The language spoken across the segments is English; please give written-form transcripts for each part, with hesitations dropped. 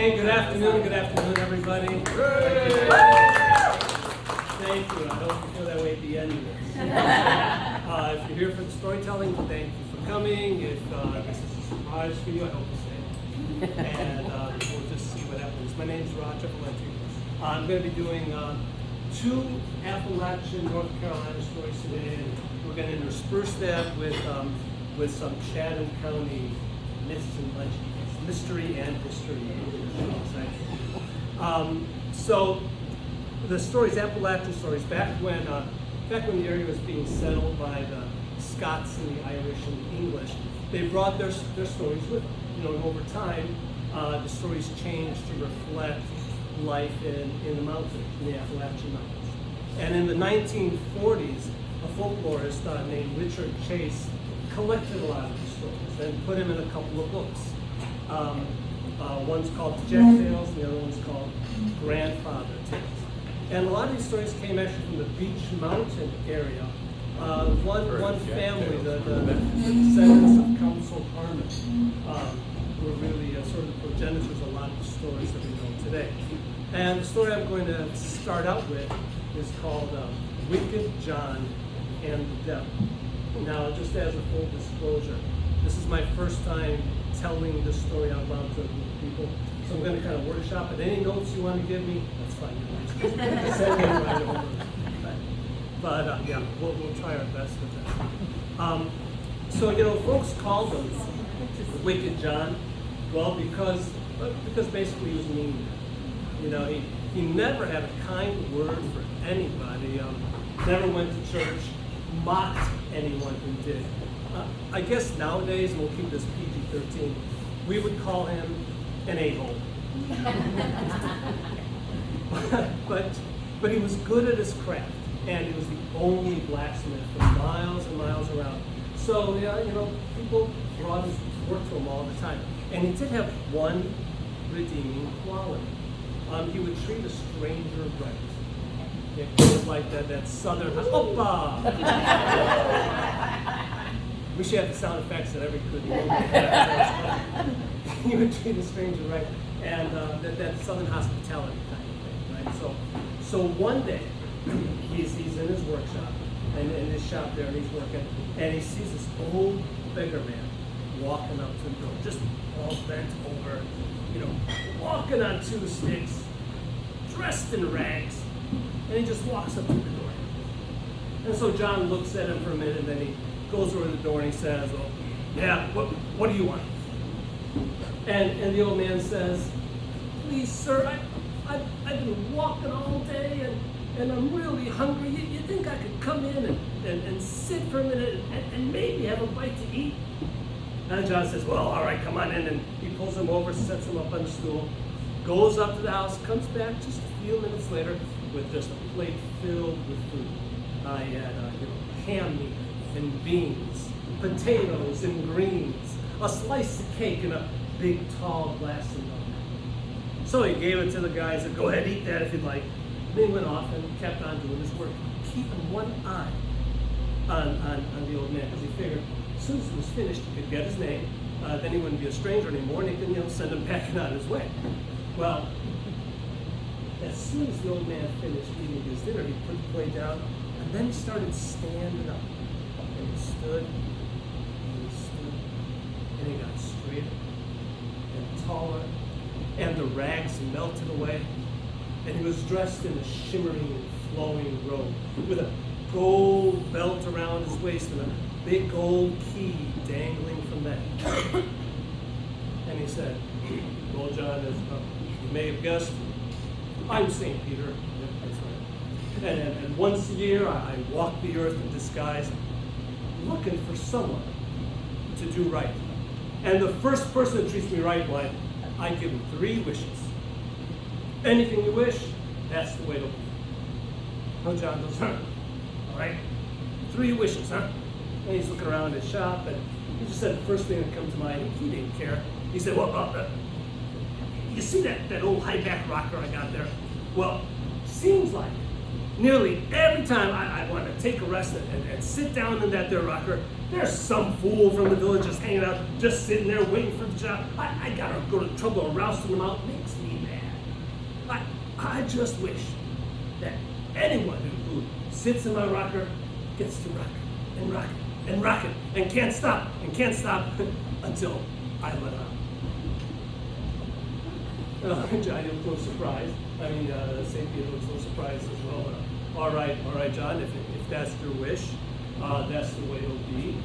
Hey, good afternoon, everybody. Thank you. I hope you feel that way at the end of this. If you're here for the storytelling, thank you for coming. If this is a surprise for you, I hope you stay. And we'll just see what happens. My name is Roger Valenti. I'm going to be doing 2 Appalachian, North Carolina stories today, and we're going to intersperse that with some Chatham County myths and legends, mystery and history. So the stories, Appalachian stories, back when the area was being settled by the Scots and the Irish and the English, they brought their stories with them. You know, and over time, the stories changed to reflect life in the mountains, in the Appalachian Mountains. And in the 1940s, a folklorist named Richard Chase collected a lot of these stories and put them in a couple of books. One's called Jack Tales, and the other one's called Grandfather Tales. And a lot of these stories came actually from the Beech Mountain area. One family, the descendants of Council Harmon, were really sort of the progenitors of a lot of the stories that we know today. And the story I'm going to start out with is called Wicked John and the Devil. Now, just as a full disclosure, this is my first time telling this story out loud to a group of people, so I'm going to kind of workshop it. Any notes you want to give me, that's fine. Send them right over. But yeah, we'll try our best with that. So, you know, folks called him Wicked John, well, because basically he was mean. You know, he never had a kind word for anybody, never went to church, mocked anyone who did. I guess nowadays, and we'll keep this PG-13, we would call him an a-hole. but he was good at his craft, and he was the only blacksmith for miles and miles around. So, yeah, you know, people brought his work to him all the time. And he did have one redeeming quality. He would treat a stranger right. It was like that southern, Opa! We should have the sound effects that every good movie has. He would treat a stranger right, and that southern hospitality kind of thing, right? So one day, he's in his workshop, and in his shop there, and he's working, and he sees this old beggar man walking up to the door, just all bent over, you know, walking on 2 sticks, dressed in rags, and he just walks up to the door. And so John looks at him for a minute, and then he goes over to the door and he says, "Oh, yeah, what do you want?" And the old man says, "Please, sir, I've been walking all day, and I'm really hungry. You think I could come in and sit for a minute and maybe have a bite to eat?" And John says, "Well, all right, come on in." And he pulls him over, sets him up on the stool, goes up to the house, comes back just a few minutes later with just a plate filled with food. He had ham meat and beans, potatoes and greens, a slice of cake, and a big tall glass of milk. So he gave it to the guy and said, "Go ahead, eat that if you'd like." Then he went off and kept on doing his work, keeping one eye on the old man, because he figured as soon as he was finished, he could get his name, then he wouldn't be a stranger anymore, and he could send him packing on his way. Well, as soon as the old man finished eating his dinner, he put the plate down, and then he started standing up. And he stood, and he got straighter and taller, and the rags melted away, and he was dressed in a shimmering and flowing robe with a gold belt around his waist and a big gold key dangling from that. And he said, "Well, John, as you may have guessed, I'm St. Peter." That's right. And once a year, I walk the earth in disguise, looking for someone to do right. And the first person that treats me right, well, I give him 3 wishes. Anything you wish, that's the way to live. No, John goes, "Huh? All right, 3 wishes, huh?" And he's looking around his shop, and he just said the first thing that comes to mind. He didn't care. He said, "Well, you see that old high-back rocker I got there? Well, seems like nearly every time I want to take a rest and sit down in that there rocker, there's some fool from the village just hanging out, just sitting there waiting for the job. I gotta go to the trouble of rousting them out. It makes me mad. I just wish that anyone who sits in my rocker gets to rock and rock and rock it and can't stop until I let out. Johnny looked a little surprised. I mean, St. Peter looks a little surprised as well. All right, John, if that's your wish, that's the way it'll be.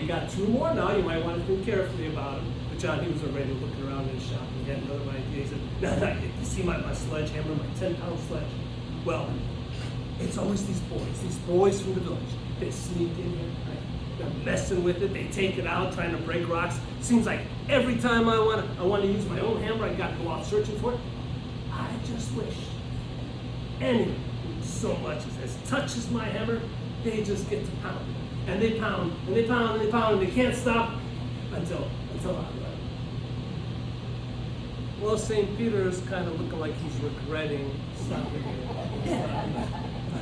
You got two more now. You might want to think carefully about them. But John, he was already looking around in his shop. He had another idea. He said, no, you see my sledgehammer, my 10-pound sledge? Well, it's always these boys from the village. They sneak in here, right? They're messing with it. They take it out, trying to break rocks. Seems like every time I want to use my own hammer, I got to go out searching for it. I just wish anyone who so much as touches my hammer, they just get to pound. And they pound, and they pound, and they pound, and they can't stop until I let them. Well, St. Peter is kind of looking like he's regretting stopping it.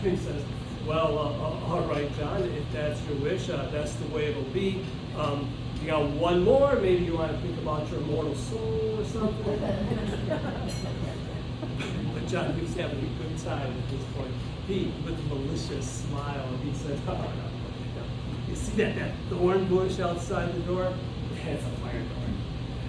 He says, well, all right, John, if that's your wish, that's the way it'll be. You got one more, maybe you want to think about your immortal soul or something. But John, he was having a good time at this point. He, with a malicious smile, he said, oh, no. You see that thorn bush outside the door? That's a fire door.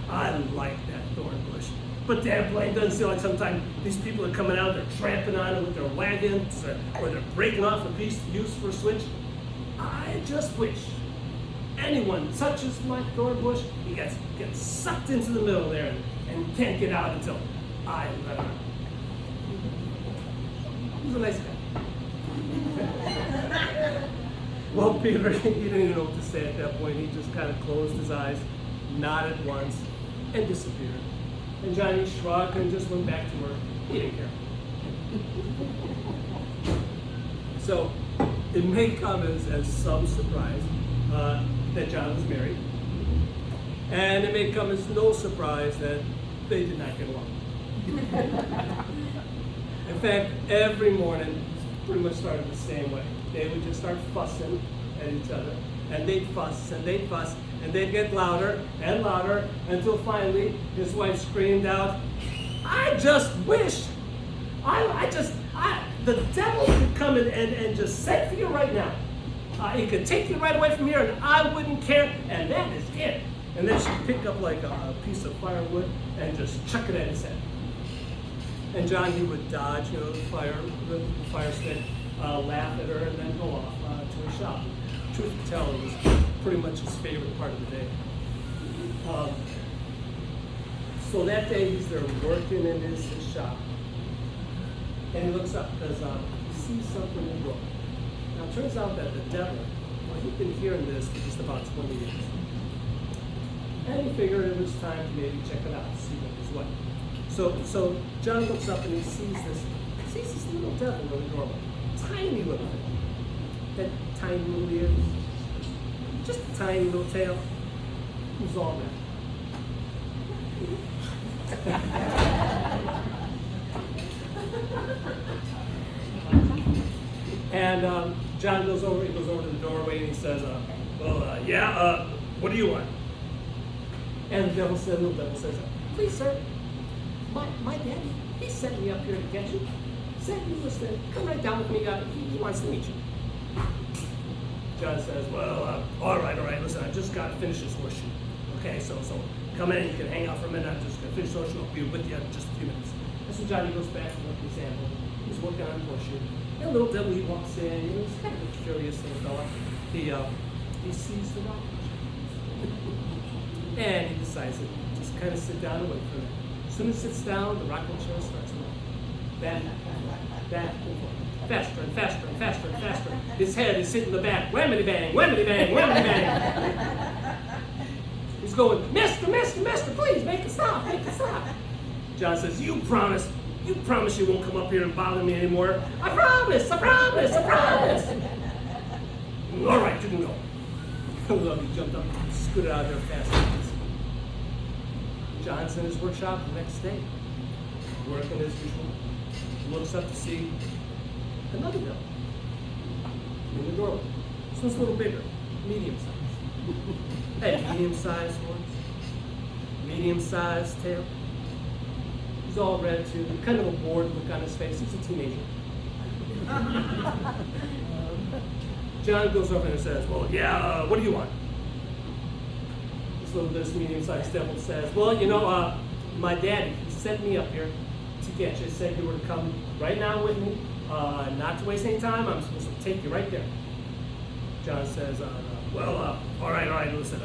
I like that thorn bush. But damn blame doesn't seem like sometimes these people are coming out, they're tramping on it with their wagons, or they're breaking off a piece to use for a switch. I just wish anyone touches my thorn bush, he gets sucked into the middle there and can't get out until I let him out. He was a nice guy. Well, Peter, he didn't even know what to say at that point. He just kind of closed his eyes, nodded once, and disappeared. And Johnny shrugged and just went back to work. He didn't care. So it may come as some surprise that John was married. And it may come as no surprise that they did not get along. In fact, every morning pretty much started the same way. They would just start fussing at each other, and they'd fuss, and they'd fuss, and they'd get louder and louder until finally his wife screamed out, I just wish, the devil could come and just set for you right now. He could take you right away from here and I wouldn't care, and that is it. And then she'd pick up like a piece of firewood and just chuck it at his head. And John, he would dodge, the fire stick, laugh at her, and then go off to his shop. Truth to tell, it was pretty much his favorite part of the day. So that day, he's there working in his shop. And he looks up because he sees something in the book. Now, it turns out that the devil, he'd been hearing this for just about 20 years. And he figured it was time to maybe check it out, see what was what. So John looks up and he sees this little devil in the doorway. Tiny little thing. That tiny little ears. Just a tiny little tail. Who's all that? And John goes over to the doorway and he says, what do you want? And the little devil says, please, sir, my daddy, he sent me up here to get you. Said you was to come right down with me. He wants to meet you. John says, well, all right. Listen, I just got to finish this horseshoe. Okay, so come in. You can hang out for a minute. I'm just going to finish the horseshoe. I'll be with you in just a few minutes. And so Johnny goes back to look at his example. He's working on the horseshoe. And little devil, he walks in. He's kind of a curious little fella. He sees the rock. And he decides to just kind of sit down and wait for it. As soon as he sits down, the rocking chair starts rolling. Back and forth. Faster and faster and faster and faster. His head is hitting the back. Whammy bang, whammy bang, whammy bang. He's going, Mister, please make it stop. John says, you promise you won't come up here and bother me anymore. I promise. All right, you can go. He jumped up, scooted out of there fast. John's in his workshop the next day, working as usual. Looks up to see another devil in the doorway. This one's a little bigger, medium-sized. Hey, medium-sized horns, medium-sized tail. He's all red too, kind of a bored look on his face. He's a teenager. John goes over and says, well, yeah, what do you want? This medium-sized devil says, well, you know, my daddy sent me up here to get you. He said you were to come right now with me, not to waste any time. I'm supposed to take you right there. John says, well, all right, listen,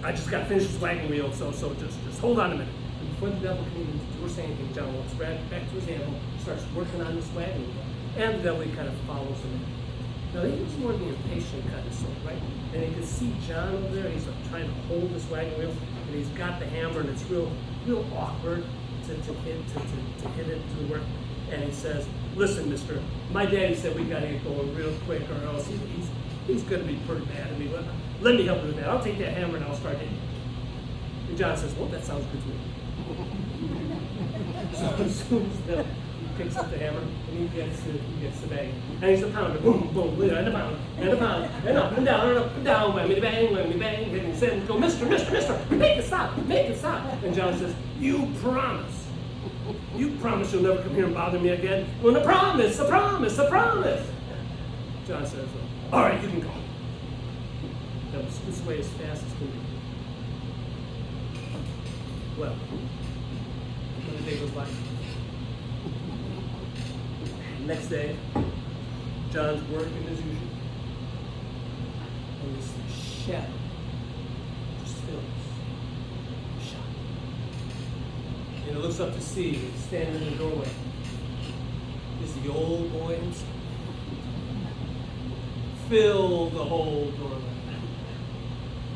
I just got to finish this wagon wheel, so just hold on a minute. And before the devil can even do or say anything, John walks back to his animal, starts working on this wagon wheel, and the devil kind of follows him in. Now, he was more the impatient kind of sort, right? And you can see John over there, he's like trying to hold this wagon wheel, and he's got the hammer, and it's real awkward to hit it to work. And he says, listen, mister, my daddy said we got to get going real quick, or else he's going to be pretty mad at me. Let me help you with that. I'll take that hammer and I'll start hitting. And John says, well, that sounds good to me. So as soon as he picks up the hammer and he gets the bag, and he's a pounder, boom, boom, and a pound, and up and down, whammy bang, and he says, go, mister, make it stop. And John says, you promise you'll never come here and bother me again? Well, a promise. John says, all right, you can go. That was this way as fast as can be. Well, another day goes by. Next day, John's working as usual. And this shadow just fills the shop. And he looks up to see, standing in the doorway, is the old boy himself. Fill the whole doorway.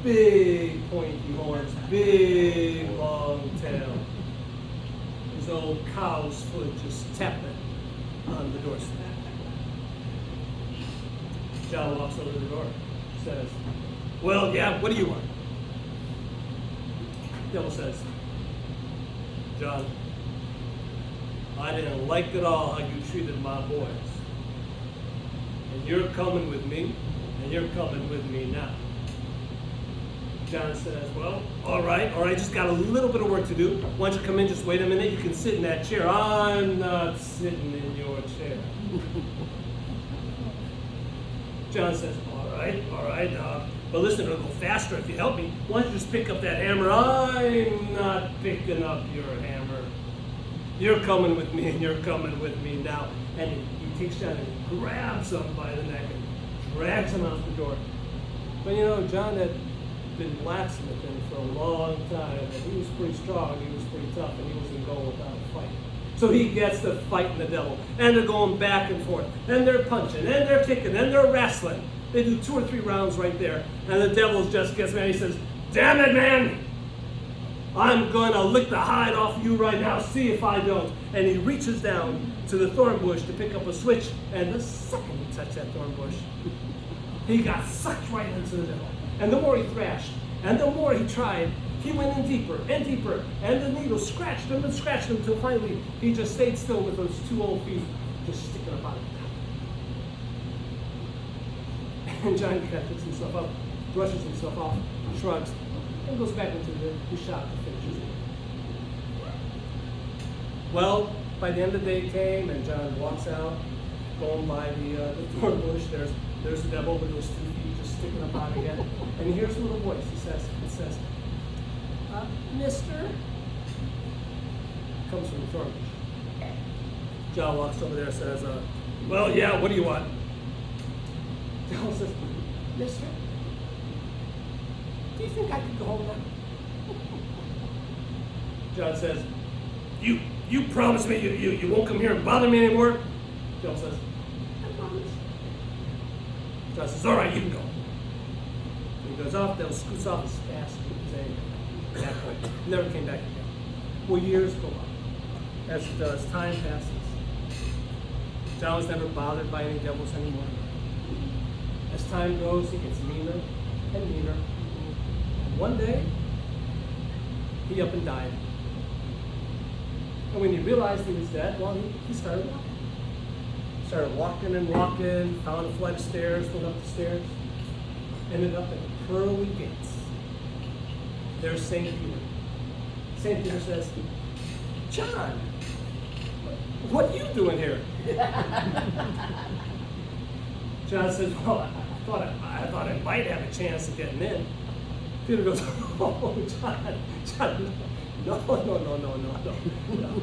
Big pointy horns, big long tail. His old cow's foot just tapping on the doorstep. John walks over to the door, says, well, yeah, what do you want? The devil says, John, I didn't like at all how you treated my boys. And you're coming with me, and you're coming with me now. John says, well, all right, just got a little bit of work to do. Why don't you come in, just wait a minute, you can sit in that chair. I'm not sitting in your chair. John says, all right, but listen, it'll go faster if you help me. Why don't you just pick up that hammer? I'm not picking up your hammer. You're coming with me, and you're coming with me now. And he takes John and grabs him by the neck and drags him out the door. But you know, John had been blacksmithing for a long time, and he was pretty strong, he was pretty tough, and he wasn't going without a fight. So he gets to fighting the devil, and they're going back and forth, and they're punching, and they're kicking, and they're wrestling. They do 2 or 3 rounds right there, and the devil just gets mad. He says, damn it, man! I'm gonna lick the hide off you right now, see if I don't. And he reaches down to the thorn bush to pick up a switch, and the second he touched that thorn bush, he got sucked right into the devil. And the more he thrashed, and the more he tried, he went in deeper and deeper, and the needle scratched him until finally he just stayed still with those 2 old feet just sticking up out of the And John kind of picks himself up, brushes himself off, shrugs, and goes back into the shop to finish his meal. Well, by the end of the day came, and John walks out, going by the thorn bush. There's the devil with those 2 feet just sticking up out again. And he hears a little voice. It says, mister? Comes from the thorn bush. John walks over there and says, well, yeah, what do you want? John says, mister, do you think I could go home now? John says, you promised me you won't come here and bother me anymore? John says, I promise. John says, all right, you can go. And he goes off, they'll scoots off as fast as anything. At that point, never came back again. Well, years go on. As it does, time passes. John was never bothered by any devils anymore. As time goes, he gets meaner and meaner. And one day, he up and died. And when he realized he was dead, well, he started walking. Started walking and walking, found a flight of stairs, went up the stairs, ended up at the pearly gates. There's St. Peter. St. Peter says, John, what are you doing here? John says, well, I thought I might have a chance of getting in. Peter goes, oh, John, no.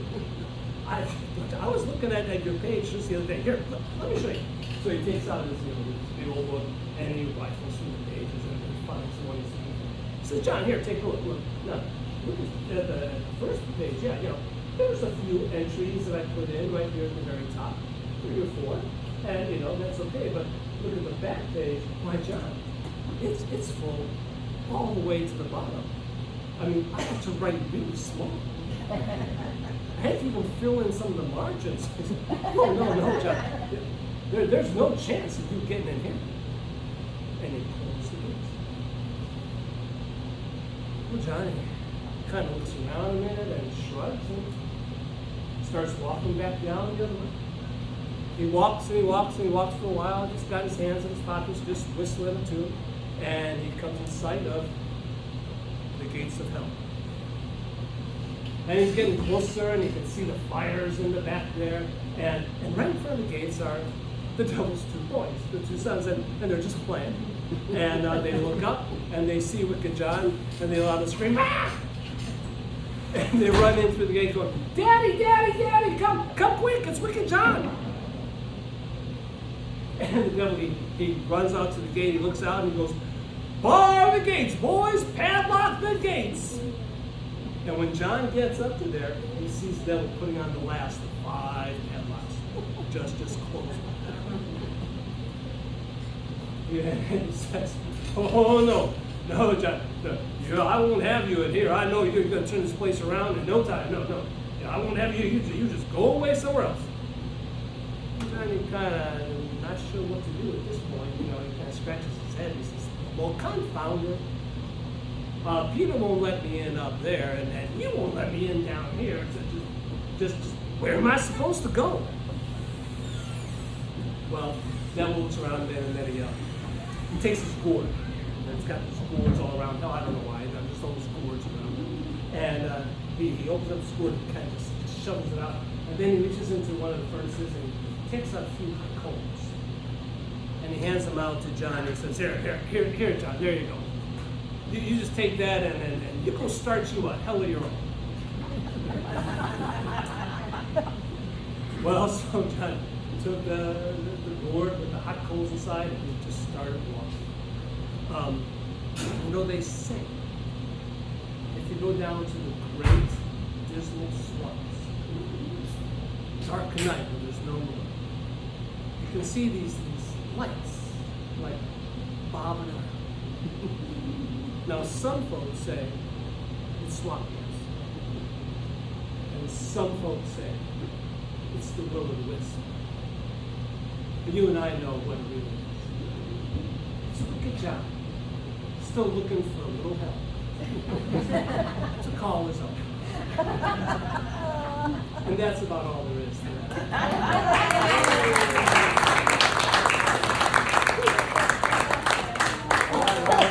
I was looking at your page just the other day. Here, let me show you. So he takes out his big old book and he rifles through the pages and he finds the one he's looking for. He says, John, here, take a look. Now, look at the first page. Yeah, there's a few entries that I put in right here at the very top, 3 or 4, and that's okay. But look at the back page. Why, John, it's full all the way to the bottom. I mean, I have to write really small. I had to even fill in some of the margins. No, John. There's no chance of you getting in here. And he closed the gates. Well, Johnny kind of looks around a minute and shrugs and starts walking back down the other way. He walks for a while, just got his hands in his pockets, just whistling a tune, and he comes in sight of the gates of hell. And he's getting closer, and he can see the fires in the back there. And right in front of the gates are the devil's 2 boys, the 2 sons, and they're just playing. And they look up, and they see Wicked John, and they let out a scream, ah! And they run in through the gate going, Daddy, come quick, it's Wicked John. And the devil, he runs out to the gate, he looks out, and he goes, bar the gates, boys, padlock the gates. And when John gets up to there, he sees the devil putting on the last of 5 padlocks, just close. Yeah, and he says, oh no, John, no, I won't have you in here. I know you're going to turn this place around in no time. No, I won't have you. You just go away somewhere else. Johnny kind of not sure what to do at this point. He kind of scratches his head. He says, well, confound it. Peter won't let me in up there, and you won't let me in down here. So just where am I supposed to go? Well, devil looks around a bit, and then he takes his gourd. And it's got these gourds all around. No, I don't know why. I'm just all these gourds around him. And he opens up his gourd and kind of just shovels it out. And then he reaches into one of the furnaces and he takes out a few hot coals. And he hands them out to John and he says, here, John, there you go. You just take that and you go start you a hell of your own. Well, so John took the gourd with the hot coals inside and he just started walking. They say if you go down to the great dismal swamps, dark night where there's no moon, you can see these lights like bobbing around. Now, some folks say it's swamp gas, and some folks say it's the will-o'-the-wisp. But you and I know what it really is. It's Wicked John, still looking for a little help to call his own. And that's about all there is to that.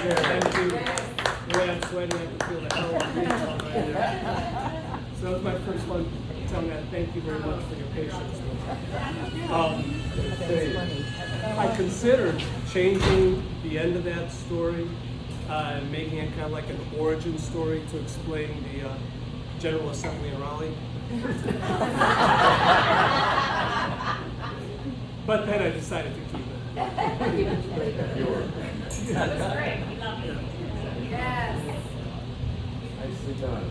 Thank you. The way I'm sweating, I can feel the hell of breathing right there. So that was my first one. Telling that thank you very much for your patience. I considered changing the end of that story, making it kind of like an origin story to explain the General Assembly in Raleigh. But then I decided to keep it. That was great. We love it. Yes. Nicely done.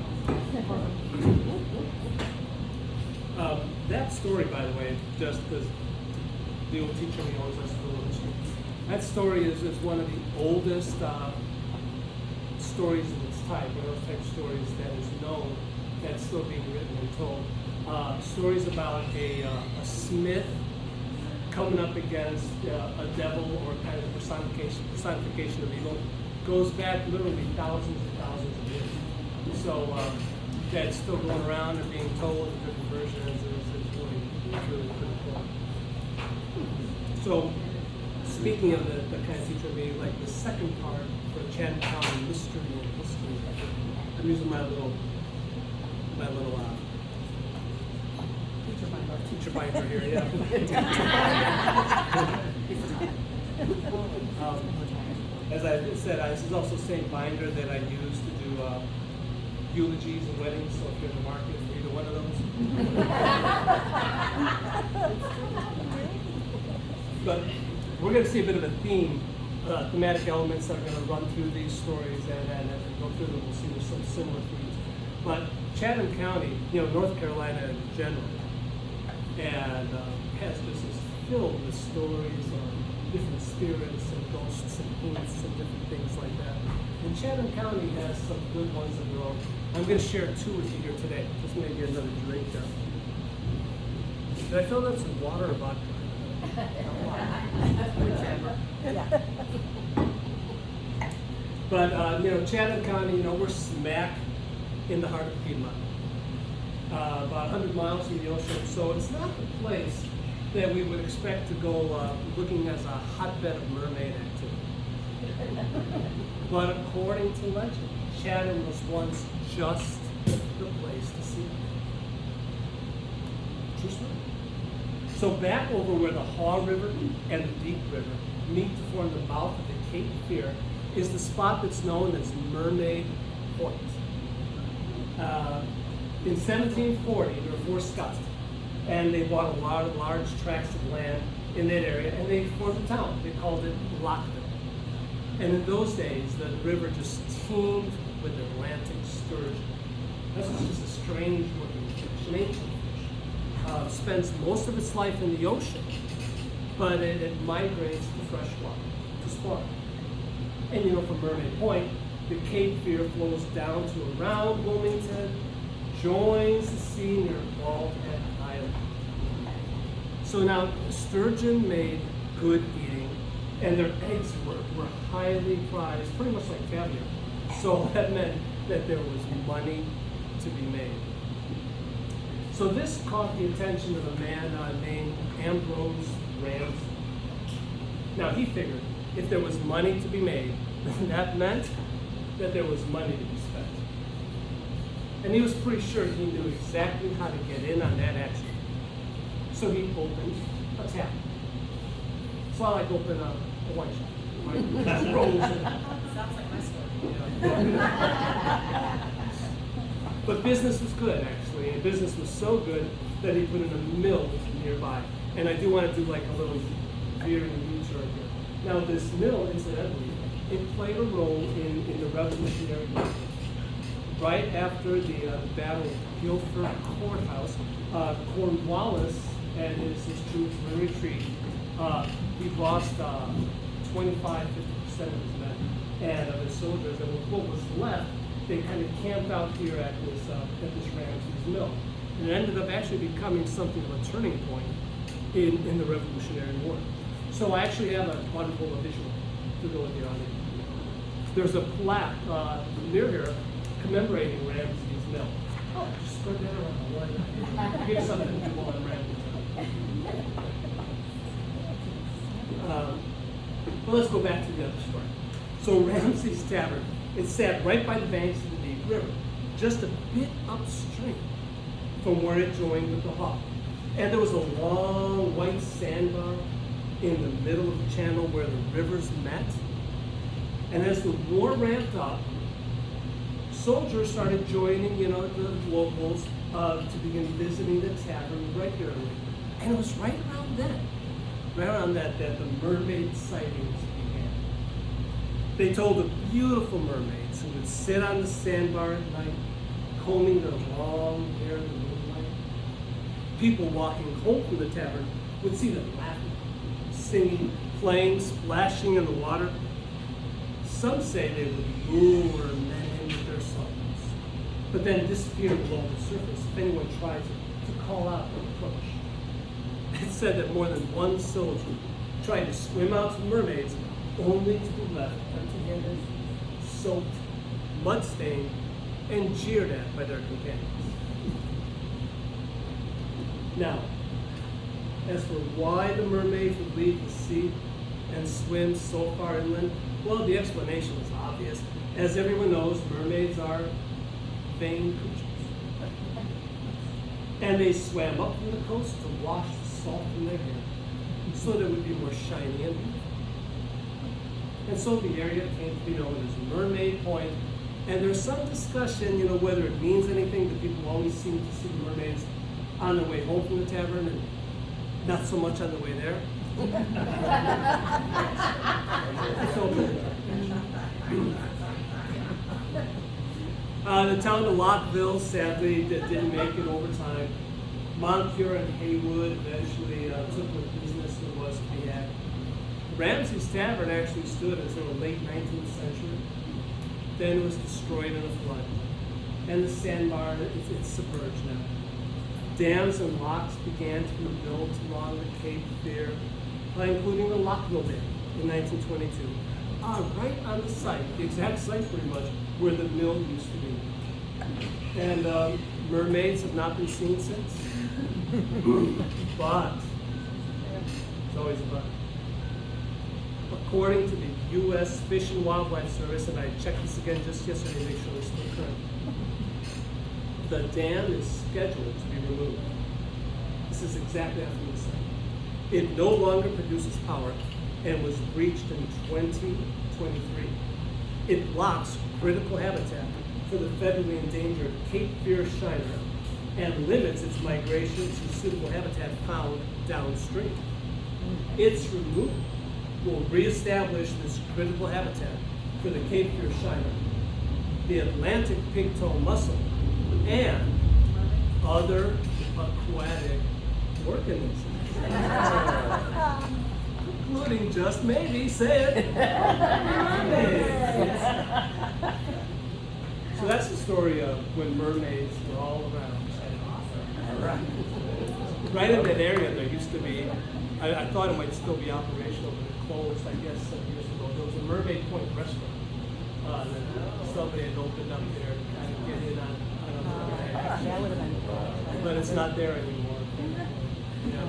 That story, by the way, just because the old teacher me always likes to go into, that story is one of the oldest stories of its type, one of those type of stories that is known, that's still being written and told. Stories about a smith coming up against a devil or kind of personification of evil, goes back literally thousands and thousands of years. So that's still going around and being told in different versions is really pretty cool. So, speaking of the kind of teacher, maybe like the second part for Chatham County Mystery and History. I'm using my little teacher binder here, yeah. As I said, this is also the same binder that I use to do eulogies and weddings, so if you're in the market for either one of those. But we're going to see a bit of a theme, thematic elements that are going to run through these stories, and as we go through them, we'll see there's some similar themes. But Chatham County, North Carolina in general, and has just is filled with stories of different spirits and ghosts and hints and different things like that. And Chatham County has some good ones of their own. I'm going to share two with you here today. Just maybe get another drink there. Did I fill up some water or vodka? But Chatham County, we're smack in the heart of Piedmont. About 100 miles from the ocean, so it's not the place that we would expect to go looking as a hotbed of mermaid activity. But according to legend, Chatham was once just the place to see it. True story. So back over where the Haw River and the Deep River meet to form the mouth of the Cape Fear is the spot that's known as Mermaid Point. In 1740, there were 4 Scots, and they bought a lot of large tracts of land in that area, and they formed a town. They called it Lockville. And in those days, the river just teemed with Atlantic sturgeon. This is just a strange looking fish, an ancient fish. Spends most of its life in the ocean, but it migrates to fresh water to spawn. And from Mermaid Point, the Cape Fear flows down to around Wilmington, joins the sea near Bald Head Island. So now, sturgeon made good eating, and their eggs were highly prized, pretty much like caviar. So that meant that there was money to be made. So this caught the attention of a man named Ambrose Ramsey. Now he figured if there was money to be made, that meant that there was money to be spent. And he was pretty sure he knew exactly how to get in on that action. So he opened a tavern. So I like open a wine shop. Right? That's rolls. Sounds like my story. Yeah. But business was good, actually. And business was so good that he put in a mill nearby. And I do want to do like a little veer and U-turn here. Now this mill, incidentally, it played a role in the Revolutionary War. Right after the Battle of Guilford Courthouse, Cornwallis and his troops were in retreat. He lost 25-50% of his men and of his soldiers, and what was left, they kind of camped out here at this Ramsey's mill. And it ended up actually becoming something of a turning point in the Revolutionary War. So I actually have a wonderful visual to go with you on it. There's a plaque near here commemorating Ramsey's mill. Oh, just spread that around. Here's something to do while I'm Ramsey's. Well, let's go back to the other story. So Ramsey's Tavern, it sat right by the banks of the Deep River, just a bit upstream from where it joined with the Haw. And there was a long white sandbar in the middle of the channel where the rivers met. And as the war ramped up, soldiers started joining, the locals to begin visiting the tavern regularly. And it was right around that the mermaid sightings began. They told of beautiful mermaids who would sit on the sandbar at night, combing their long hair in the moonlight. People walking home from the tavern would see them laughing, singing, playing, splashing in the water. Some say they would lure men in with their songs, but then disappear below the surface if anyone tried to call out or approach. It's said that more than one soldier tried to swim out to the mermaids, only to be left empty-handed, soaked, mud-stained, and jeered at by their companions. Now, as for why the mermaids would leave the sea and swim so far inland, well, the explanation is obvious. As everyone knows, mermaids are vain creatures. And they swam up from the coast to wash the salt from their hair so that it would be more shiny and beautiful. And so the area came to be known as Mermaid Point. And there's some discussion, whether it means anything, but people always seem to see the mermaids on their way home from the tavern and not so much on the way there. The town of Lockville, sadly, didn't make it over time. Moncure and Haywood eventually took what business there was to be had. Ramsey's Tavern actually stood until the late 19th century. Then it was destroyed in a flood. And the sandbar, it's submerged now. Dams and locks began to be built along the Cape Fear, including the Lockville Dam in 1922. Right on the site, the exact site pretty much, where the mill used to be. And mermaids have not been seen since. But, there's always a but. According to the U.S. Fish and Wildlife Service, and I checked this again just yesterday to make sure it's still current, the dam is scheduled to be removed. This is exactly after the site. It no longer produces power and was breached in 2023. It blocks critical habitat for the federally endangered Cape Fear shiner and limits its migration to suitable habitat found downstream. Its removal will reestablish this critical habitat for the Cape Fear shiner, the Atlantic pigtail mussel, and other aquatic organisms. Including, just maybe, say it, mermaids. So that's the story of when mermaids were all around. Right in that area there used to be, I thought it might still be operational, but it closed, I guess, some years ago. There was a Mermaid Point restaurant that somebody had opened up there to kind of get in on That would have been cool. but it's not there anymore. Yeah.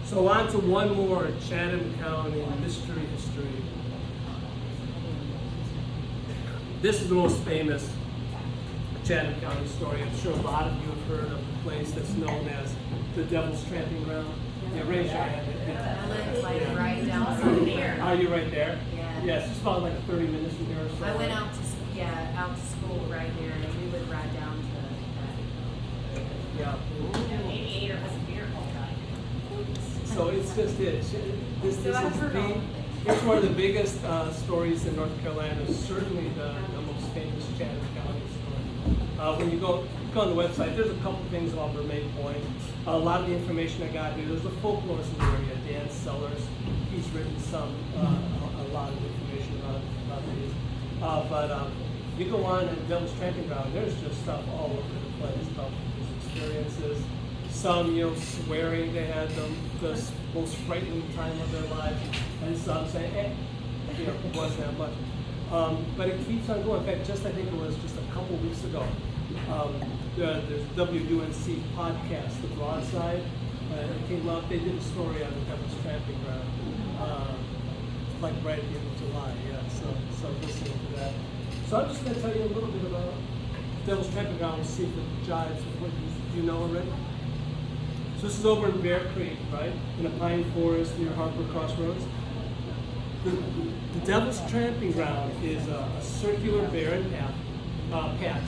So on to one more Chatham County mystery history. This is the most famous Chatham County story. I'm sure a lot of you have heard of the place that's known as the Devil's Tramping Ground. Yeah, raise your hand. I live like right down from here. Are you right there? Yeah. Yeah, it's just about like 30 minutes from here or so. I went out to school right here, and we would ride down to that. Yeah. 88 or was a beer So it's just it. This So I've is heard the, all. it's one of the biggest stories in North Carolina. Certainly the most famous Chatham County story. When you go on the website, there's a couple things about Mermaid Point. A lot of the information I got here, there's a folklorist in the area, Dan Sellers. He's written a lot of information about these. But you go on at Devil's Tramping Ground, there's just stuff all over the place about people's experiences. Some, swearing they had the most frightening time of their lives, and some saying, it wasn't that much. But it keeps on going. In fact, I think it was just a couple weeks ago, there's WUNC podcast, The Broadside. It came up, they did a story on the Devil's Tramping Ground, like right at the end of July, yeah, so listening to that. So I'm just going to tell you a little bit about Devil's Tramping Ground and see if it jives with what you know already. So this is over in Bear Creek, right? In a pine forest near Harper Crossroads. The Devil's Tramping Ground is a circular barren patch.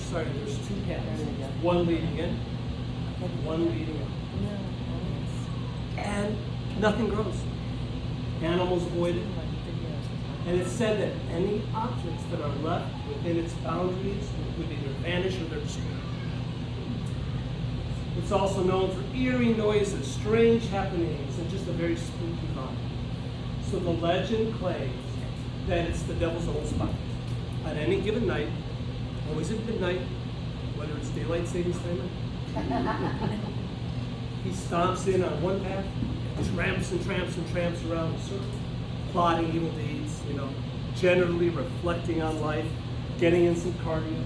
Sorry, there's two paths. One leading in, one leading out. And nothing grows. Animals avoid it. And it's said that any objects that are left within its boundaries would either vanish or they're destroyed. It's also known for eerie noises, strange happenings, and just a very spooky vibe. So the legend claims that it's the devil's old spot. On any given night, always at midnight, whether it's daylight savings time, he stomps in on one path, tramps and tramps and tramps around the circle, plotting evil deeds, generally reflecting on life, getting in some cardio.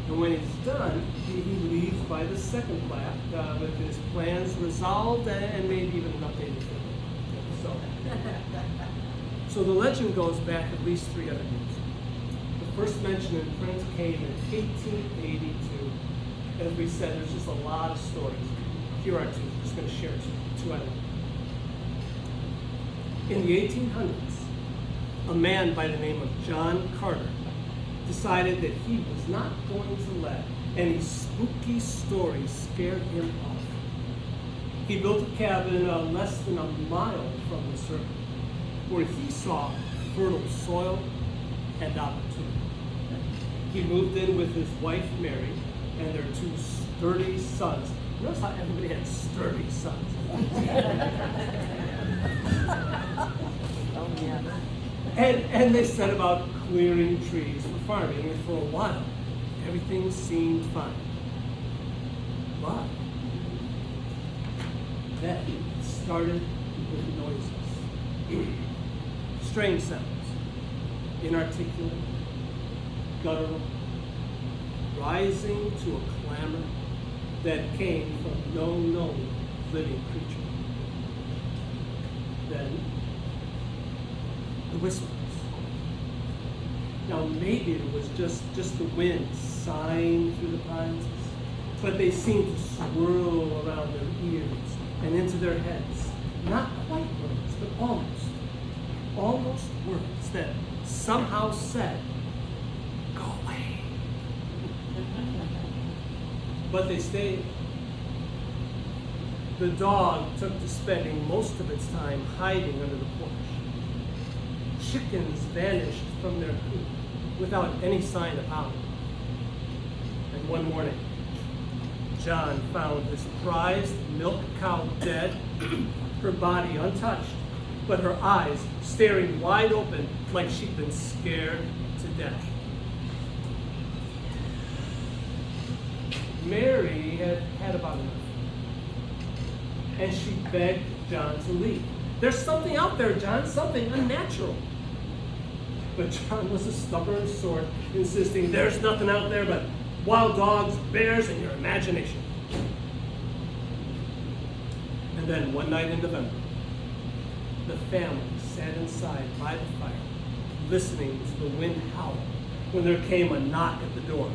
And when he's done, he leaves by the second plaque with his plans resolved and maybe even an updated film. So the legend goes back at least 300 years. The first mention in print came in 1882. As we said, there's just a lot of stories. Here are two. I'm just going to share two items. In the 1800s, a man by the name of John Carter decided that he was not going to let any spooky stories scare him off. He built a cabin less than a mile from the circle, where he saw fertile soil and opportunity. He moved in with his wife Mary and their two sturdy sons. Notice how everybody had sturdy sons. Oh, yeah. And they set about clearing trees for farming, and for a while, everything seemed fine. But then it started with noises. Strange sounds. Inarticulate, guttural, rising to a clamor that came from no known living creature. Then the whispers. Now maybe it was just the wind sighing through the pines, but they seemed to swirl around their ears and into their heads. Not quite words, but almost words that somehow said, "Go away." But they stayed. The dog took to spending most of its time hiding under the porch. Chickens vanished from their coop without any sign of how. And one morning, John found his prized milk cow dead, her body untouched, but her eyes staring wide open like she'd been scared to death. Mary had had about enough, and she begged John to leave. "There's something out there, John, something unnatural." But John was a stubborn sort, insisting there's nothing out there but wild dogs, bears, and your imagination. And then one night in November, the family sat inside by the fire, listening to the wind howl, when there came a knock at the doors.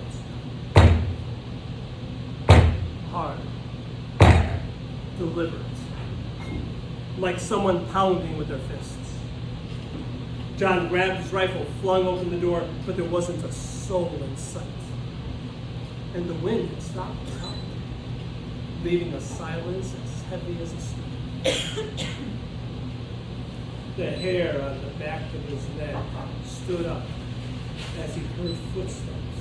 Hard, deliberate, like someone pounding with their fists. John grabbed his rifle, flung open the door, but there wasn't a soul in sight. And the wind had stopped howling, leaving a silence as heavy as a stone. The hair on the back of his neck stood up as he heard footsteps,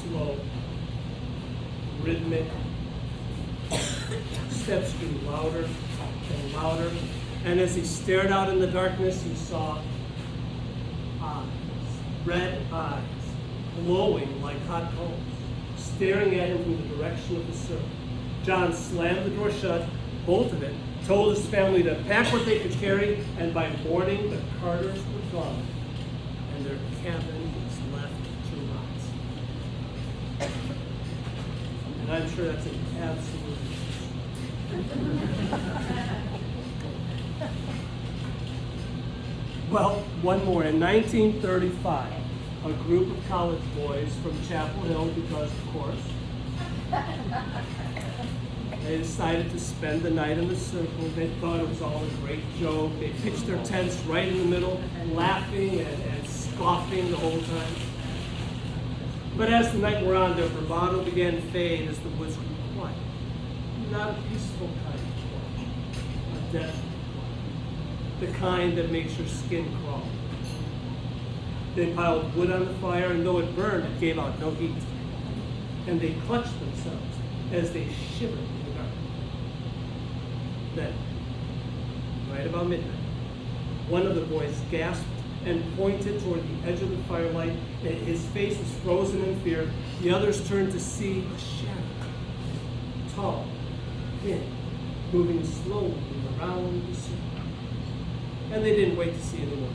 slow, rhythmic. Steps grew louder and louder, and as he stared out in the darkness, he saw eyes, red eyes, glowing like hot coals, staring at him from the direction of the circle. John slammed the door shut, bolted it, told his family to pack what they could carry, and by morning the Carters were gone, and their cabin was left to rot. And I'm sure that's an absolute Well, one more. In 1935, a group of college boys from Chapel Hill, because of course, they decided to spend the night in the circle. They thought it was all a great joke. They pitched their tents right in the middle, laughing and scoffing the whole time. But as the night wore on, their bravado began to fade as the woods grew quiet. Not a peaceful kind of quiet, a death, the kind that makes your skin crawl. They piled wood on the fire, and though it burned, it gave out no heat. And they clutched themselves as they shivered in the dark. Then, right about midnight, one of the boys gasped and pointed toward the edge of the firelight. His face was frozen in fear. The others turned to see a shadow, tall, thin, moving slowly around the circle. And they didn't wait to see any more.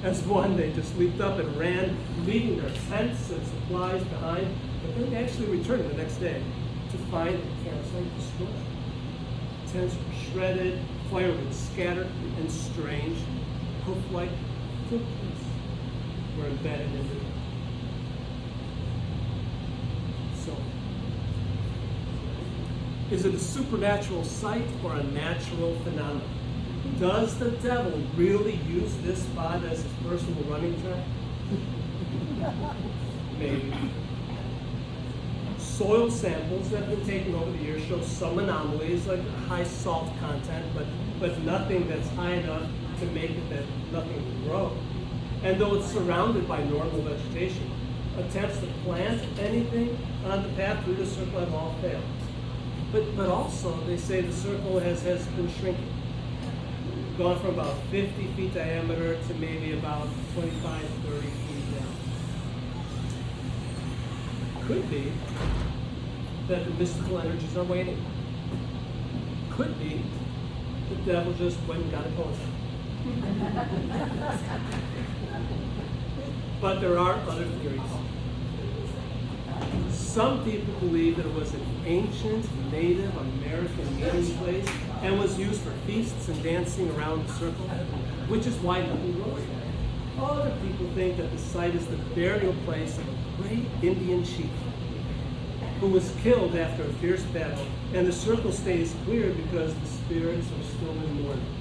As one, they just leaped up and ran, leaving their tents and supplies behind, but then they actually returned the next day to find the campsite destroyed. Tents were shredded, firewood scattered, and strange, hoof-like footprints were embedded into them. So, is it a supernatural sight or a natural phenomenon? Does the devil really use this spot as his personal running track? Maybe. Soil samples that have been taken over the years show some anomalies, like high salt content, but nothing that's high enough to make it that nothing can grow. And though it's surrounded by normal vegetation, attempts to plant anything on the path through the circle have all failed. But also, they say the circle has been shrinking. Gone from about 50 feet diameter to maybe about 25, 30 feet down. Could be that the mystical energies are waning. Could be the devil just went and got a coincide. But there are other theories. Some people believe that it was an ancient Native American meeting place and was used for feasts and dancing around the circle, which is why nothing grows there. Other people think that the site is the burial place of a great Indian chief who was killed after a fierce battle, and the circle stays clear because the spirits are still in mourning.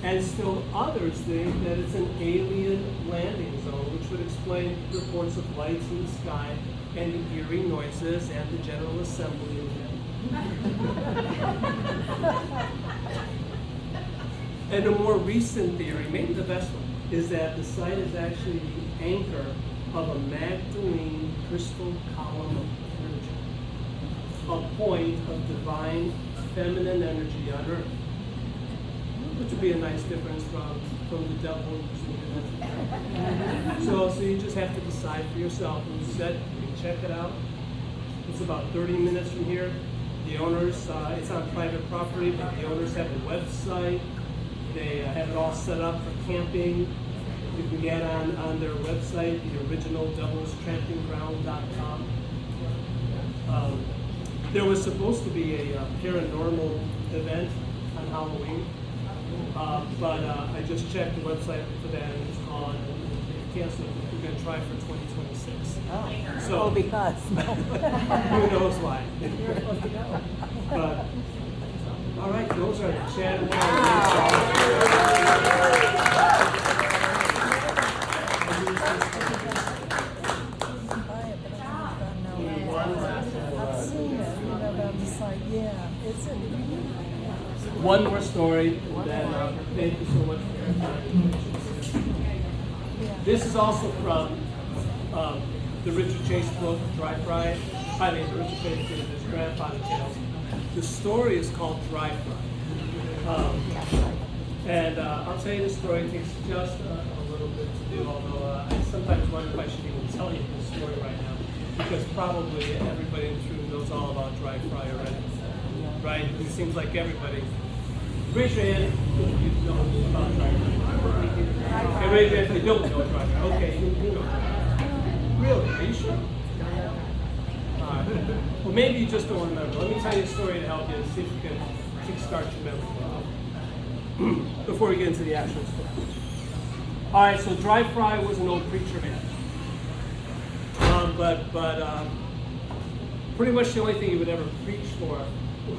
And still others think that it's an alien landing zone, which would explain reports of lights in the sky and the eerie noises and the General Assembly in heaven. And a more recent theory, maybe the best one, is that the site is actually the anchor of a Magdalene crystal column of energy, a point of divine feminine energy on Earth, which would be a nice difference from the devil using energy. So you just have to decide for yourself. You said you can check it out. It's about 30 minutes from here. The owners, it's on private property, but the owners have a website. They have it all set up for camping. You can get on their website, the original devilscampingground.com. There was supposed to be a paranormal event on Halloween, but I just checked the website for that and it's gone. And they've canceled. We're going to try for 2026. Oh, because. Who knows why? But, all right, those are the chat. One more story, and then thank you so much for your time. This is also from the Richard Chase book, Dry Fry. The Richard Chase did his grandfather tales. The story is called Dry Fry. And I'll tell you the story. It takes just a little bit to do, although I sometimes wonder if I should even tell you this story right now, because probably everybody in the room knows all about Dry Fry already. Right? It seems like everybody. Raise your hand if you know about Dry Fry. Okay, raise your hand if you don't know Dry Fry. Okay, you know. Really? Are you sure? Well, maybe you just don't remember. Let me tell you a story to help you, see if you can kickstart your memory before we get into the actual story. All right, so Dry Fry was an old preacher man. But pretty much the only thing he would ever preach for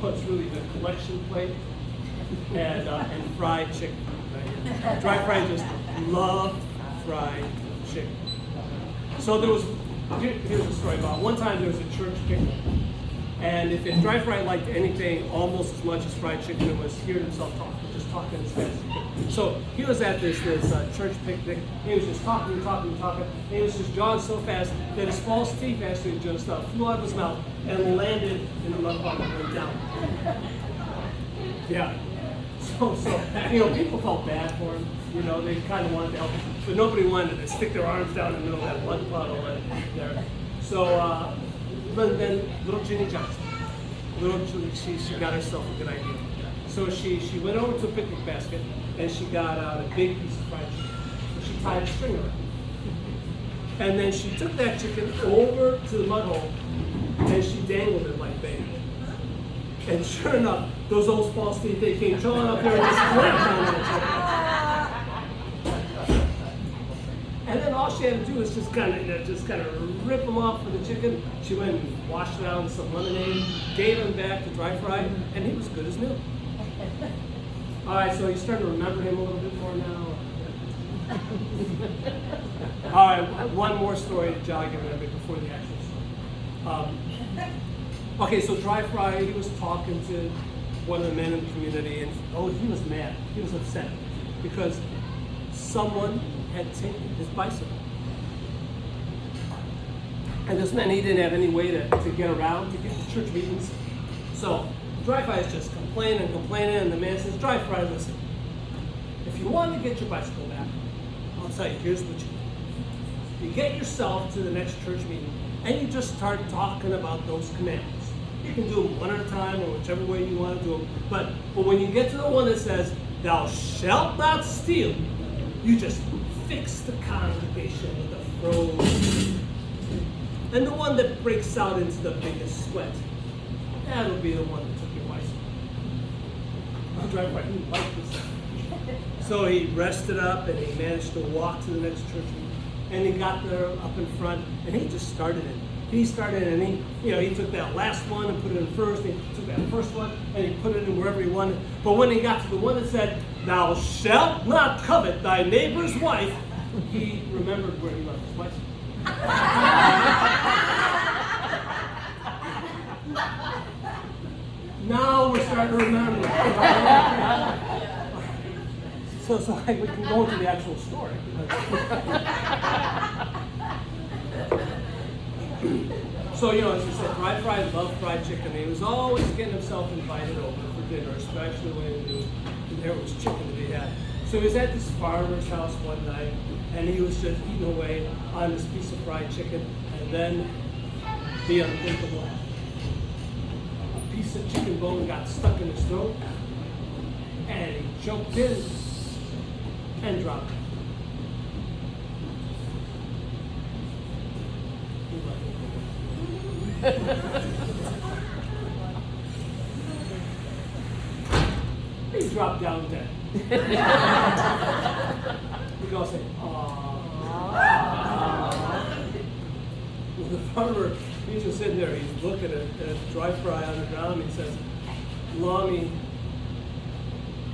was really the collection plate and fried chicken. Right? Dry Fry just loved fried chicken. So here's a story about one time there was a church picnic. And if Dry Fry liked anything almost as much as fried chicken, it was hearing himself talk, just talking as fast as he could. So he was at this church picnic. He was just talking. And he was just jawing so fast that his false teeth actually just flew out of his mouth and landed in the mud bucket and went down. Yeah. So people felt bad for him. They kind of wanted to help him, but nobody wanted to stick their arms down in the middle of that mud puddle there. So. But then little Ginny Johnson, she got herself a good idea. So she went over to a picnic basket and she got out a big piece of fried chicken. So she tied a string around. And then she took that chicken over to the mud hole and she dangled it like bait. And sure enough, those old false teeth, they came chawing up there and just went down that chicken. And then all she had to do was just kind of rip them off for the chicken. She went and washed it out in some lemonade, gave him back to dry fry, and he was good as new. All right, so you starting to remember him a little bit more now? All right, one more story to jog your memory before the actual story. Okay, so dry fry, he was talking to one of the men in the community, and he was mad. He was upset because someone had taken his bicycle. And this meant he didn't have any way to get around, to get to church meetings. So dry fry is just complaining and complaining, and the man says, dry fry, listen, if you want to get your bicycle back, I'll tell you, here's what you do. You get yourself to the next church meeting, and you just start talking about those commandments. You can do them one at a time or whichever way you want to do them. But when you get to the one that says, thou shalt not steal, you just fix the congregation with a froze. And the one that breaks out into the biggest sweat, that'll be the one that took your bicycle. I'll drive right in like this. So he rested up and he managed to walk to the next church meeting. And he got there up in front and he just started it. He started and he took that last one and put it in first. He took that first one and he put it in wherever he wanted. But when he got to the one that said, thou shalt not covet thy neighbor's wife, he remembered where he left his bicycle. Now we're starting to remember. So like we can go into the actual story. So, as you said, dry fry loved fried chicken. He was always getting himself invited over for dinner, especially when there was chicken to be had. So he was at this farmer's house one night, and he was just eating away on this piece of fried chicken, and then the unthinkable happened. A piece of chicken bone got stuck in his throat, and he choked in and dropped it. He dropped down dead. We go say, aww. Well, the farmer, he's just sitting there, he's looking at dry fry on the ground, and he says, Lonnie,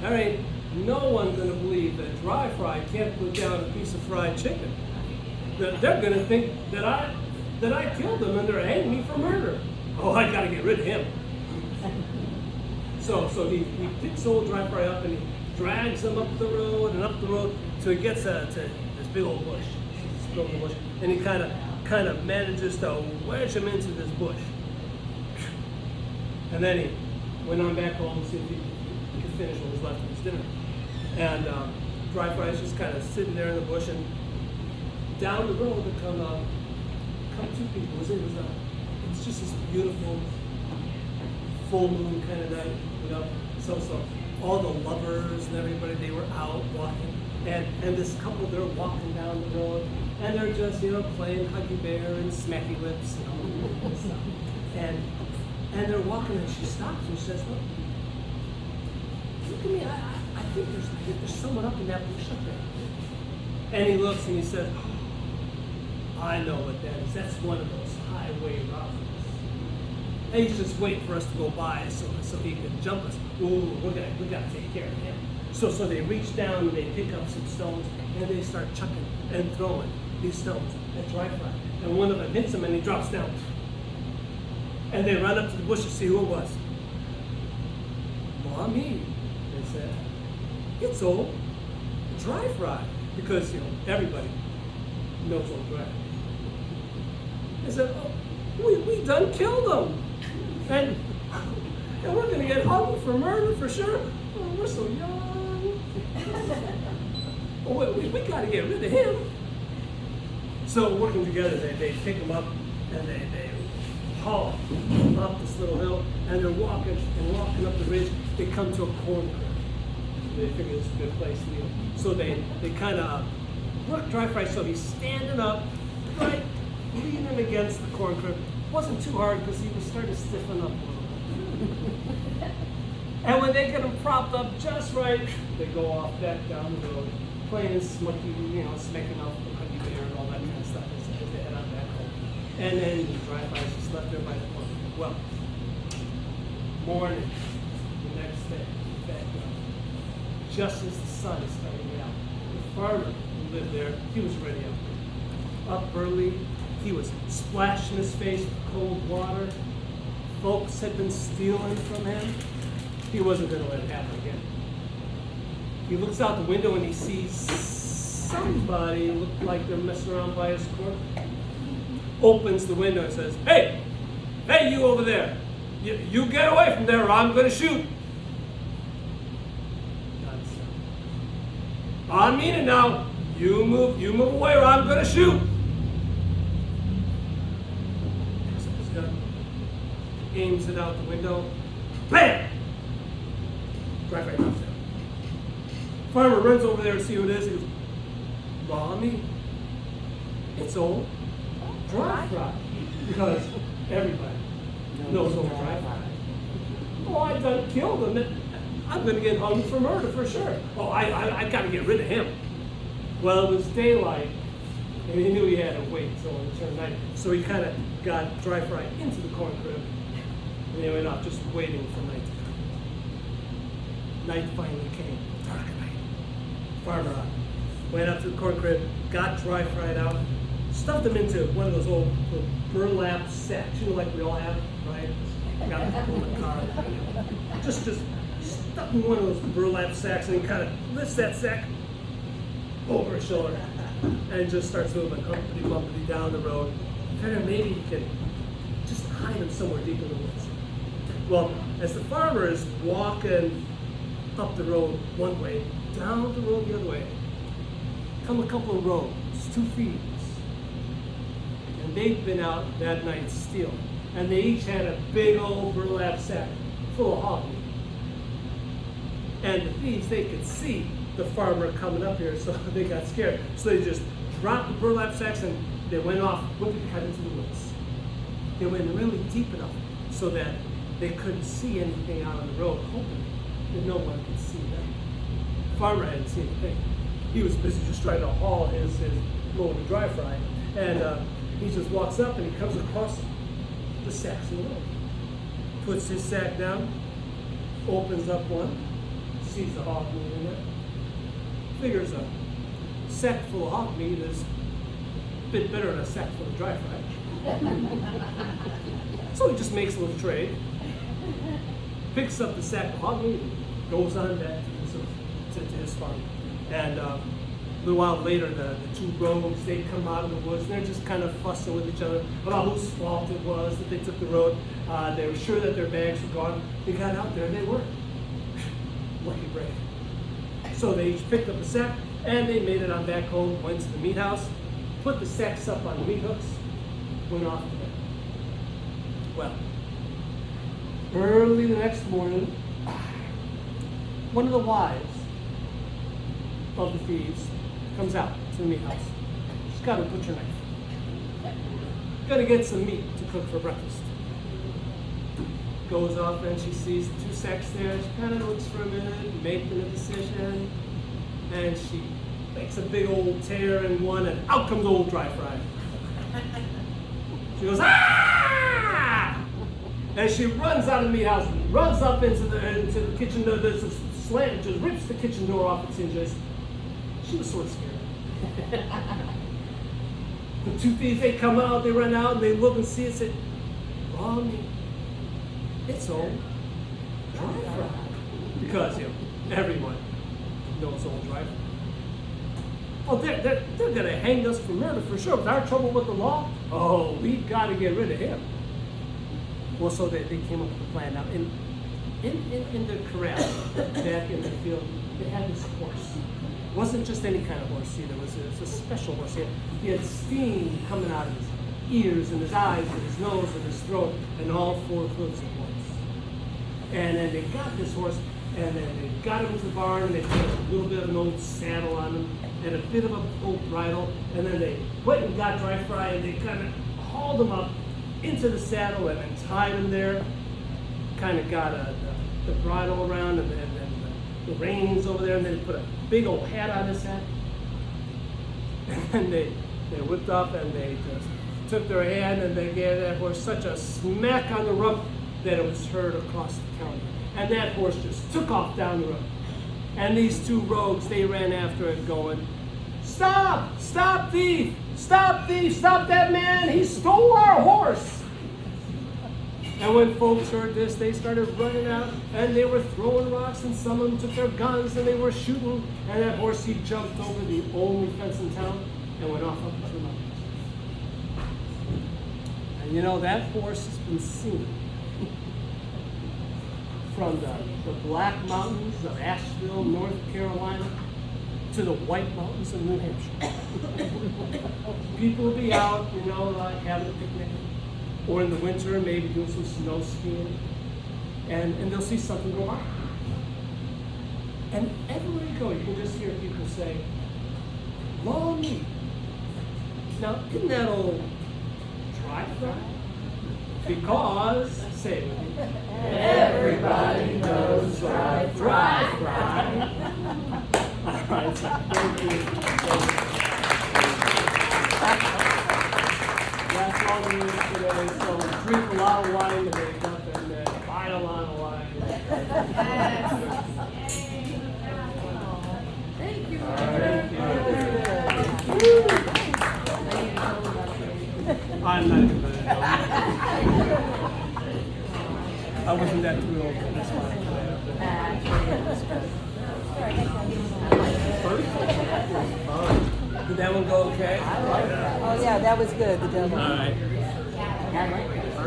there ain't no one gonna believe that dry fry can't put down a piece of fried chicken. That they're gonna think that I killed him and they're hanging me for murder. Oh, I gotta get rid of him. So he picks old dry fry up and he drags him up the road and up the road till he gets to this big old bush. This big old bush. And he kind of manages to wedge him into this bush. And then he went on back home to see if he could finish what was left of his dinner. And dry fry's just kind of sitting there in the bush, and down the road would come two people. It's just this beautiful full moon kind of night, So all the lovers and everybody, they were out walking, and this couple, they're walking down the road, and they're just playing huggy bear and smacky lips and all that stuff. And they're walking, and she stops and she says, look at me, I think there's someone up in that bush up there. And he looks and he says, I know what that is. That's one of those highway robbers. And he's just waiting for us to go by so he can jump us. Ooh, we gotta take care of him. So they reach down and they pick up some stones and they start chucking and throwing these stones at dry fry. And one of them hits him and he drops down. And they run up to the bush to see who it was. Mommy, they said, it's old dry fry. Because everybody knows old dry fry. They said, oh, we done killed him. And we're going to get hung for murder for sure. Oh, we're so young. Oh, we got to get rid of him. So working together, they pick him up and they haul up this little hill, and they're walking up the ridge. They come to a corn crib. They figure it's a good place to be. So they kind of look, dry fry, so he's standing up, right, leaning against the corn crib. Wasn't too hard because he was starting to stiffen up a little bit. And when they get him propped up just right, they go off back down the road, playing smucky, smacking off the cookie bear and all that kind of stuff as they head on back home. And then the dry fry's just left there by the corn. Well, morning, the next day, back up. Just as the sun is starting out, the farmer who lived there, he was ready up early. He was splashing his face with cold water. Folks had been stealing from him. He wasn't going to let it happen again. He looks out the window and he sees somebody look like they're messing around by his corn. Opens the window and says, "Hey, you over there. You get away from there or I'm going to shoot." I mean it now. You move away or I'm going to shoot. Picks up his gun, aims it out the window. Bam! Dry fry knocks down. Farmer runs over there to see who it is. He goes, "Mommy, it's old dry fry." Because everybody knows old dry fry. "Oh, I done killed him. I'm going to get hung for murder for sure. Oh, I got to get rid of him." Well, it was daylight, and he knew he had to wait until it turned night. So he kind of got dry fry into the corn crib, and they went off just waiting for night to come. Night finally came, dark night. Farmer went up to the corn crib, got dry fried out, stuffed him into one of those old little burlap sacks, like we all have, right? Got it in the car. Just stuck in one of those burlap sacks, and he kind of lifts that sack over his shoulder and just starts moving humpity bumpity down the road. Figuring maybe he could just hide him somewhere deep in the woods. Well, as the farmer is walking up the road one way, down the road the other way, come a couple of roads, 2 thieves. And they'd been out that night stealing. And they each had a big old burlap sack full of hog meat. And the thieves, they could see the farmer coming up here, so they got scared. So they just dropped the burlap sacks and they went off, went to cut into the woods. They went really deep enough so that they couldn't see anything out on the road, hoping that no one could see them. The farmer hadn't seen a thing. He was busy just trying to haul his load of dry fry. And he just walks up and he comes across the sacks in the road. Puts his sack down, opens up one, sees the hog meat in it. Figures a sack full of hog meat is a bit better than a sack full of dry fry. So he just makes a little trade, picks up the sack of hog meat, and goes on back to his farm. And a little while later, the 2 rogues, they come out of the woods, and they're just kind of fussing with each other about whose fault it was that they took the road. They were sure that their bags were gone. They got out there, and they weren't. Lucky break. So they each picked up a sack, and they made it on back home, went to the meat house, put the sacks up on the meat hooks, went off to bed. Well, early the next morning, one of the wives of the thieves comes out to the meat house. She's got a butcher knife. Got to get some meat to cook for breakfast. Goes off and she sees the 2 sacks there. She kind of looks for a minute, making a decision, and she makes a big old tear in one, and out comes old dry fry. She goes, "Ah!" And she runs out of the meat house, runs up into the kitchen door. There's a slant, just rips the kitchen door off its hinges. She was sort of scared. The 2 thieves, they come out, they run out, and they look and see it, and say, "Mommy, it's old dry fry." Because, everyone knows old dry fry. Oh, they're going to hang us for murder for sure. With our trouble with the law, oh, we've got to get rid of him. Well, so they came up with a plan. Now, in the corral, back in the field, they had this horse. It wasn't just any kind of horse either. It was a special horse. He had steam coming out of his ears and his eyes and his nose and his throat and all 4 hooves at once. And then they got this horse, and then they got him into the barn, and they put a little bit of an old saddle on him, and a bit of a old bridle, and then they went and got dry fry, and they kind of hauled him up into the saddle and then tied him there. Kind of got the bridle around and then the reins over there, and then they put a big old hat on his head. And then they whipped up and they just took their hand and they gave that horse such a smack on the rump that it was heard across the county. And that horse just took off down the road. And these two rogues, they ran after it going, "Stop! Stop thief! Stop thief! Stop that man! He stole our horse!" And when folks heard this, they started running out and they were throwing rocks, and some of them took their guns and they were shooting. And that horse, he jumped over the only fence in town and went off up into the mountains. And you know, that horse has been seen from the Black Mountains of Asheville, North Carolina, to the White Mountains of New Hampshire. People will be out, you know, having a picnic, or in the winter, maybe doing some snow skiing, and they'll see something go by. And everywhere you go, you can just hear people say, "Long me." Now, isn't that old dry fry? Because, say it with me, everybody knows dry fry. All right, so thank you. That's all we need today. So drink a lot of wine to wake up and buy a lot of wine. Thank you. I'm not even going to know. I wasn't that thrilled with this one. Did that one go okay? Oh, yeah, that was good, the devil. All right.